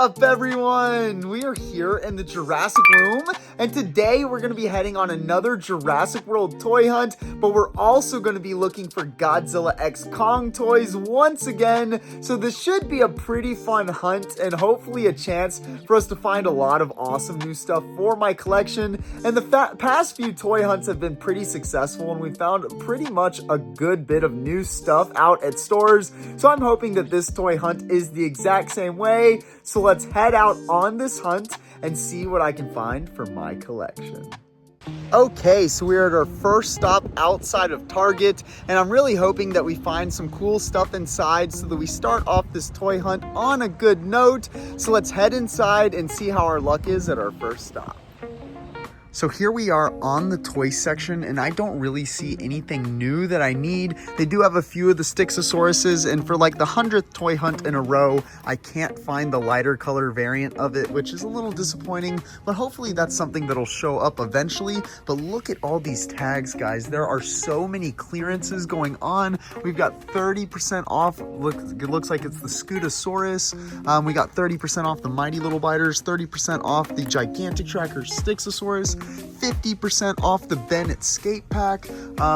up, everyone? We are here in the Jurassic room, and today we're going to be heading on another Jurassic World Toy Hunt, but we're also going to be looking for Godzilla x Kong toys once again, so this should be a pretty fun hunt and hopefully a chance for us to find a lot of awesome new stuff for my collection. And the past few toy hunts have been pretty successful, and we found pretty much a good bit of new stuff out at stores, so I'm hoping that this toy hunt is the exact same way. So let's head out on this hunt and see what I can find for my collection. Okay, so we're at our first stop outside of Target, and I'm really hoping that we find some cool stuff inside so that we start off this toy hunt on a good note. So let's head inside and see how our luck is at our first stop. So here we are on the toy section, and I don't really see anything new that I need. They do have a few of the Stixosauruses, and for like the 100th toy hunt in a row, I can't find the lighter color variant of it, which is a little disappointing, but hopefully that's something that'll show up eventually. But look at all these tags, guys. There are so many clearances going on. We've got 30% off. Look, it looks like it's the Scutosaurus. We got 30% off the Mighty Little Biters, 30% off the Gigantic Tracker Stixosaurus, 50% off the Bennett skate pack.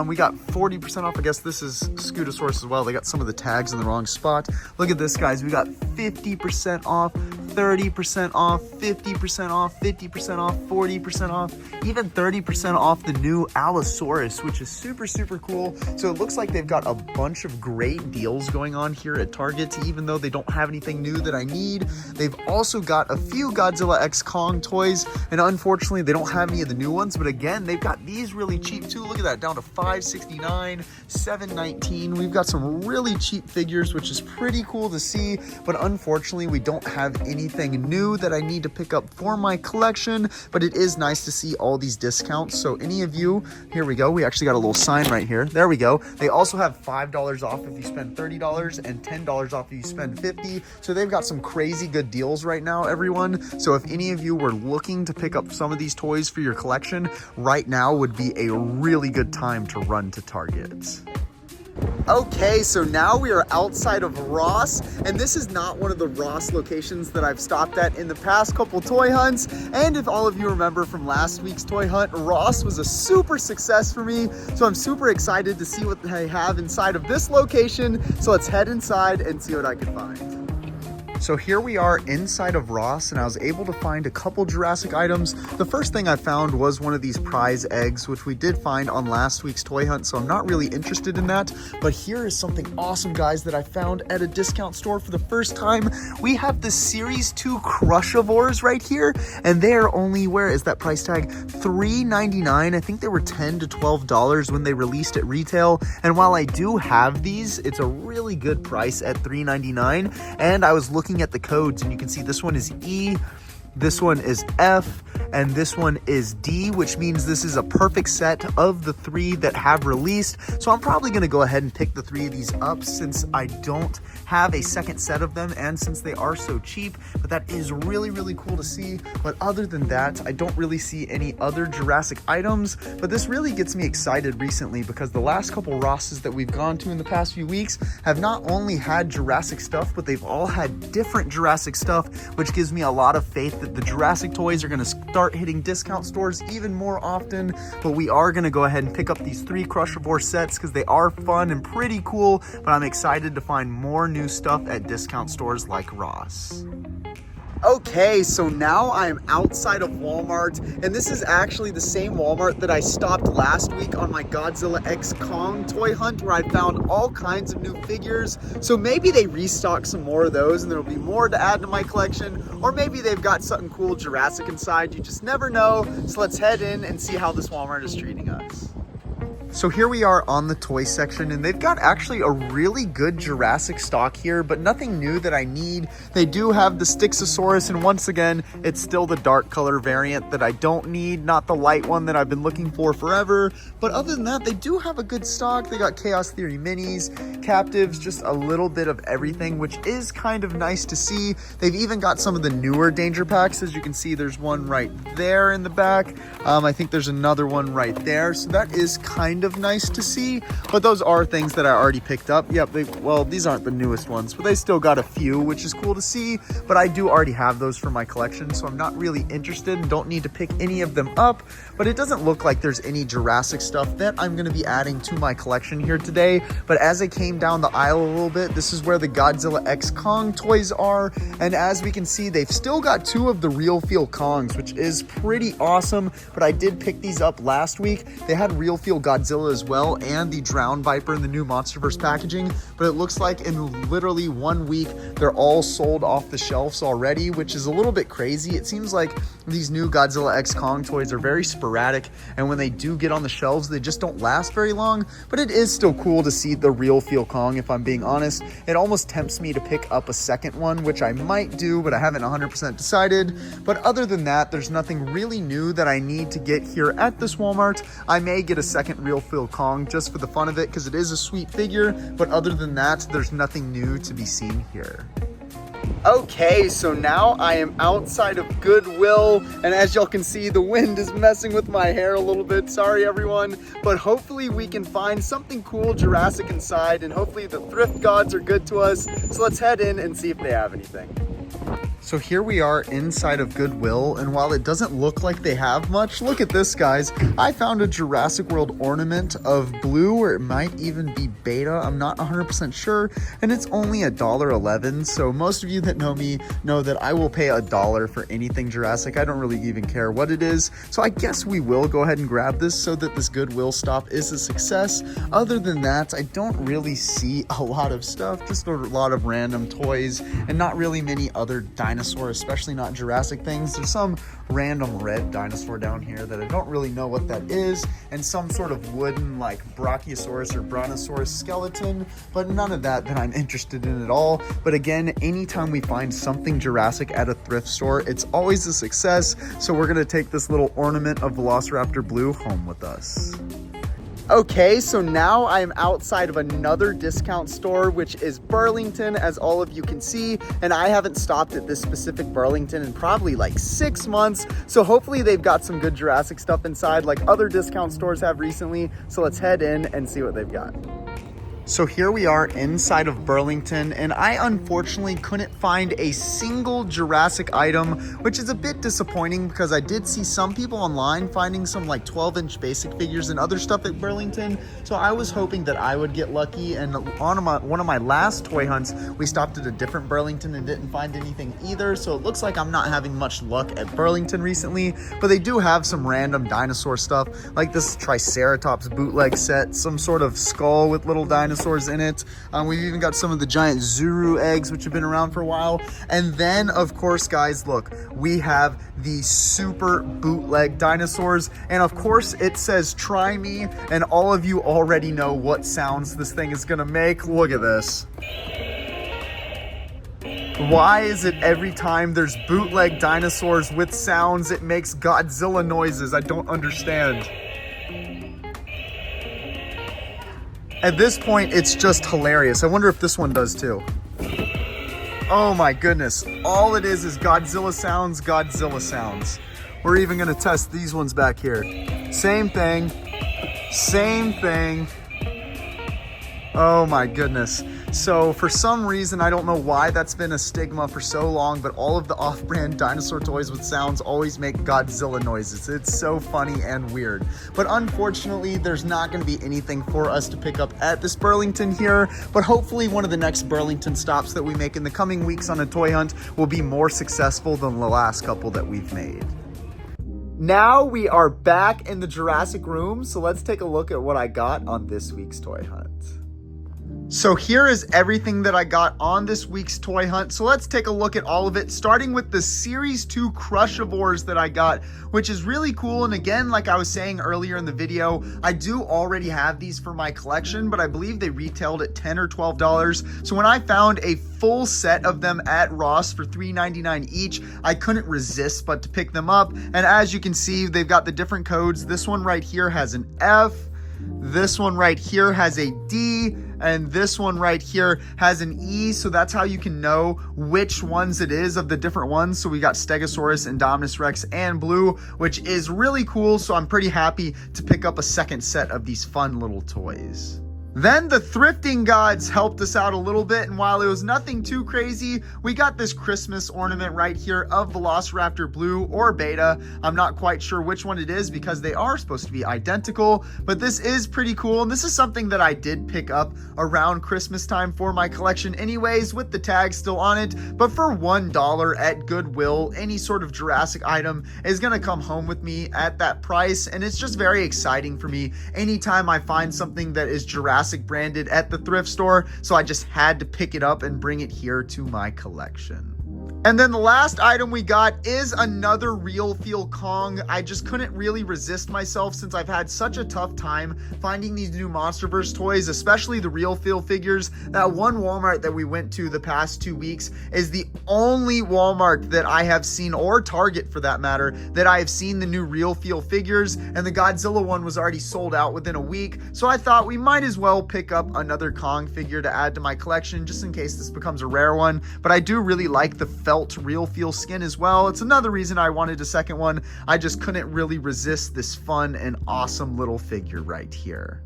We got 40% off. I guess this is Scutosaurus as well. They got some of the tags in the wrong spot. Look at this, guys. We got 50% off, 30% off, 50% off, 50% off, 40% off, even 30% off the new Allosaurus, which is super, super cool. So it looks like they've got a bunch of great deals going on here at Target, even though they don't have anything new that I need. They've also got a few Godzilla x Kong toys, and unfortunately they don't have any of the new ones, but again, they've got these really cheap too. Look at that, down to $5.69, $7.19. We've got some really cheap figures, which is pretty cool to see, but unfortunately we don't have anything new that I need to pick up for my collection. But it is nice to see all these discounts. So any of you, here we go, we actually got a little sign right here. There we go. They also have $5 off if you spend $30 and $10 off if you spend $50. So they've got some crazy good deals right now, everyone. So if any of you were looking to pick up some of these toys for your collection, right now would be a really good time to run to Target. Okay, so now we are outside of Ross, and this is not one of the Ross locations that I've stopped at in the past couple toy hunts. And if all of you remember from last week's toy hunt, Ross was a super success for me, so I'm super excited to see what they have inside of this location. So let's head inside and see what I can find. So here we are inside of Ross, and I was able to find a couple Jurassic items. The first thing I found was one of these prize eggs, which we did find on last week's toy hunt, so I'm not really interested in that. But here is something awesome, guys, that I found at a discount store for the first time. We have the Series 2 Crushivores right here, and they're only, where is that price tag? $3.99. I think they were $10 to $12 when they released at retail. And while I do have these, it's a really good price at $3.99. And I was looking at the codes, and you can see this one is E, this one is F, and this one is D, which means this is a perfect set of the three that have released. So I'm probably going to go ahead and pick the three of these up since I don't have a second set of them and since they are so cheap. But that is really, really cool to see. But other than that, I don't really see any other Jurassic items. But this really gets me excited recently because the last couple Rosses that we've gone to in the past few weeks have not only had Jurassic stuff, but they've all had different Jurassic stuff, which gives me a lot of faith that the Jurassic toys are going to start hitting discount stores even more often. But we are going to go ahead and pick up these three Crushivore sets because they are fun and pretty cool, but I'm excited to find more new stuff at discount stores like Ross. Okay, so now I am outside of Walmart, and this is actually the same Walmart that I stopped last week on my Godzilla x Kong toy hunt, where I found all kinds of new figures. So maybe they restock some more of those and there'll be more to add to my collection, or maybe they've got something cool Jurassic inside. You just never know. So let's head in and see how this Walmart is treating us. So here we are on the toy section, and they've got actually a really good Jurassic stock here, but nothing new that I need. They do have the Stixosaurus, and once again, it's still the dark color variant that I don't need, not the light one that I've been looking for forever. But other than that, they do have a good stock. They got Chaos Theory minis, captives, just a little bit of everything, which is kind of nice to see. They've even got some of the newer Danger Packs. As you can see, there's one right there in the back. I think there's another one right there. So that is kind of nice to see, but those are things that I already picked up. Yep, well, these aren't the newest ones, but they still got a few, which is cool to see, but I do already have those for my collection, so I'm not really interested and don't need to pick any of them up. But it doesn't look like there's any Jurassic stuff that I'm going to be adding to my collection here today. But as I came down the aisle a little bit, this is where the Godzilla X Kong toys are, and as we can see, they've still got 2 of the real feel Kongs, which is pretty awesome. But I did pick these up last week. They had real feel Godzilla as well, and the Drowned Viper in the new Monsterverse packaging, but it looks like in literally 1 week they're all sold off the shelves already, which is a little bit crazy. It seems like these new Godzilla X Kong toys are very sporadic, and when they do get on the shelves, they just don't last very long. But it is still cool to see the real feel Kong, if I'm being honest. It almost tempts me to pick up a second one, which I might do, but I haven't 100% decided. But other than that, there's nothing really new that I need to get here at this Walmart. I may get a second real feel Kong just for the fun of it, because it is a sweet figure, but other than that, there's nothing new to be seen here. Okay, so now I am outside of Goodwill, and as y'all can see, the wind is messing with my hair a little bit. Sorry everyone, but hopefully we can find something cool Jurassic inside, and hopefully the thrift gods are good to us. So let's head in and see if they have anything. So here we are inside of Goodwill, and while it doesn't look like they have much, look at this, guys. I found a Jurassic World ornament of blue, or it might even be beta. I'm not 100% sure, and it's only $1.11. So most of you that know me know that I will pay $1 for anything Jurassic. I don't really even care what it is. So I guess we will go ahead and grab this so that this Goodwill stop is a success. Other than that, I don't really see a lot of stuff, just a lot of random toys, and not really many other dinosaur, especially not Jurassic things. There's some random red dinosaur down here that I don't really know what that is, and some sort of wooden like Brachiosaurus or Brontosaurus skeleton, but none of that I'm interested in at all. But again, anytime we find something Jurassic at a thrift store, it's always a success. So we're gonna take this little ornament of Velociraptor Blue home with us. Okay, so now I am outside of another discount store, which is Burlington, as all of you can see, and I haven't stopped at this specific Burlington in probably like 6 months, so hopefully they've got some good Jurassic stuff inside like other discount stores have recently. So let's head in and see what they've got. So here we are inside of Burlington, and I unfortunately couldn't find a single Jurassic item, which is a bit disappointing because I did see some people online finding some like 12-inch basic figures and other stuff at Burlington. So I was hoping that I would get lucky, and on one of my last toy hunts, we stopped at a different Burlington and didn't find anything either. So it looks like I'm not having much luck at Burlington recently, but they do have some random dinosaur stuff, like this Triceratops bootleg set, some sort of skull with little dinosaurs in it. We've even got some of the giant Zuru eggs, which have been around for a while. And then, of course, guys, look, we have the super bootleg dinosaurs. And of course, it says try me, and all of you already know what sounds this thing is gonna make. Look at this. Why is it every time there's bootleg dinosaurs with sounds, it makes Godzilla noises? I don't understand. At this point, it's just hilarious. I wonder if this one does too. Oh my goodness. All it is Godzilla sounds, Godzilla sounds. We're even gonna test these ones back here. Same thing, same thing. Oh my goodness. So for some reason, I don't know why that's been a stigma for so long, but all of the off-brand dinosaur toys with sounds always make Godzilla noises. It's so funny and weird. But unfortunately, there's not going to be anything for us to pick up at this Burlington here, but hopefully one of the next Burlington stops that we make in the coming weeks on a toy hunt will be more successful than the last couple that we've made. Now we are back in the Jurassic room, so let's take a look at what I got on this week's toy hunt. So here is everything that I got on this week's toy hunt. So let's take a look at all of it, starting with the Series 2 Crushivores that I got, which is really cool. And again, like I was saying earlier in the video, I do already have these for my collection, but I believe they retailed at $10 or $12. So when I found a full set of them at Ross for $3.99 each, I couldn't resist but to pick them up. And as you can see, they've got the different codes. This one right here has an F. This one right here has a D, and this one right here has an E, so that's how you can know which ones it is of the different ones. So we got Stegosaurus, Indominus Rex, and Blue, which is really cool, so I'm pretty happy to pick up a second set of these fun little toys. Then the thrifting gods helped us out a little bit, and while it was nothing too crazy, we got this Christmas ornament right here of Velociraptor Blue or Beta. I'm not quite sure which one it is because they are supposed to be identical, but this is pretty cool, and this is something that I did pick up around Christmas time for my collection anyways, with the tag still on it. But for $1 at Goodwill, any sort of Jurassic item is gonna come home with me at that price, and it's just very exciting for me anytime I find something that is Jurassic branded at the thrift store, so I just had to pick it up and bring it here to my collection. And then the last item we got is another Real Feel Kong. I just couldn't really resist myself since I've had such a tough time finding these new Monsterverse toys, especially the Real Feel figures. That one Walmart that we went to the past 2 weeks is the only Walmart that I have seen, or Target for that matter, that I have seen the new Real Feel figures, and the Godzilla one was already sold out within a week. So I thought we might as well pick up another Kong figure to add to my collection just in case this becomes a rare one. But I do really like the felt Real Feel skin as well. It's another reason I wanted a second one. I just couldn't really resist this fun and awesome little figure right here.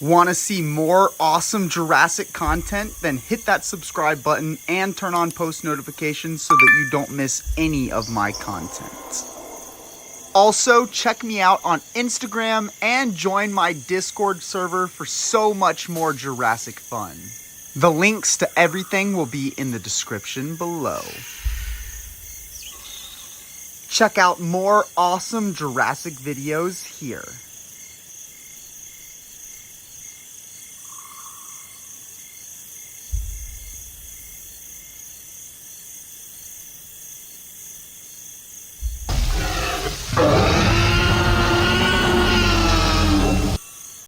Want to see more awesome Jurassic content? Then hit that subscribe button and turn on post notifications so that you don't miss any of my content. Also, check me out on Instagram and join my Discord server for so much more Jurassic fun. The links to everything will be in the description below. Check out more awesome Jurassic videos here.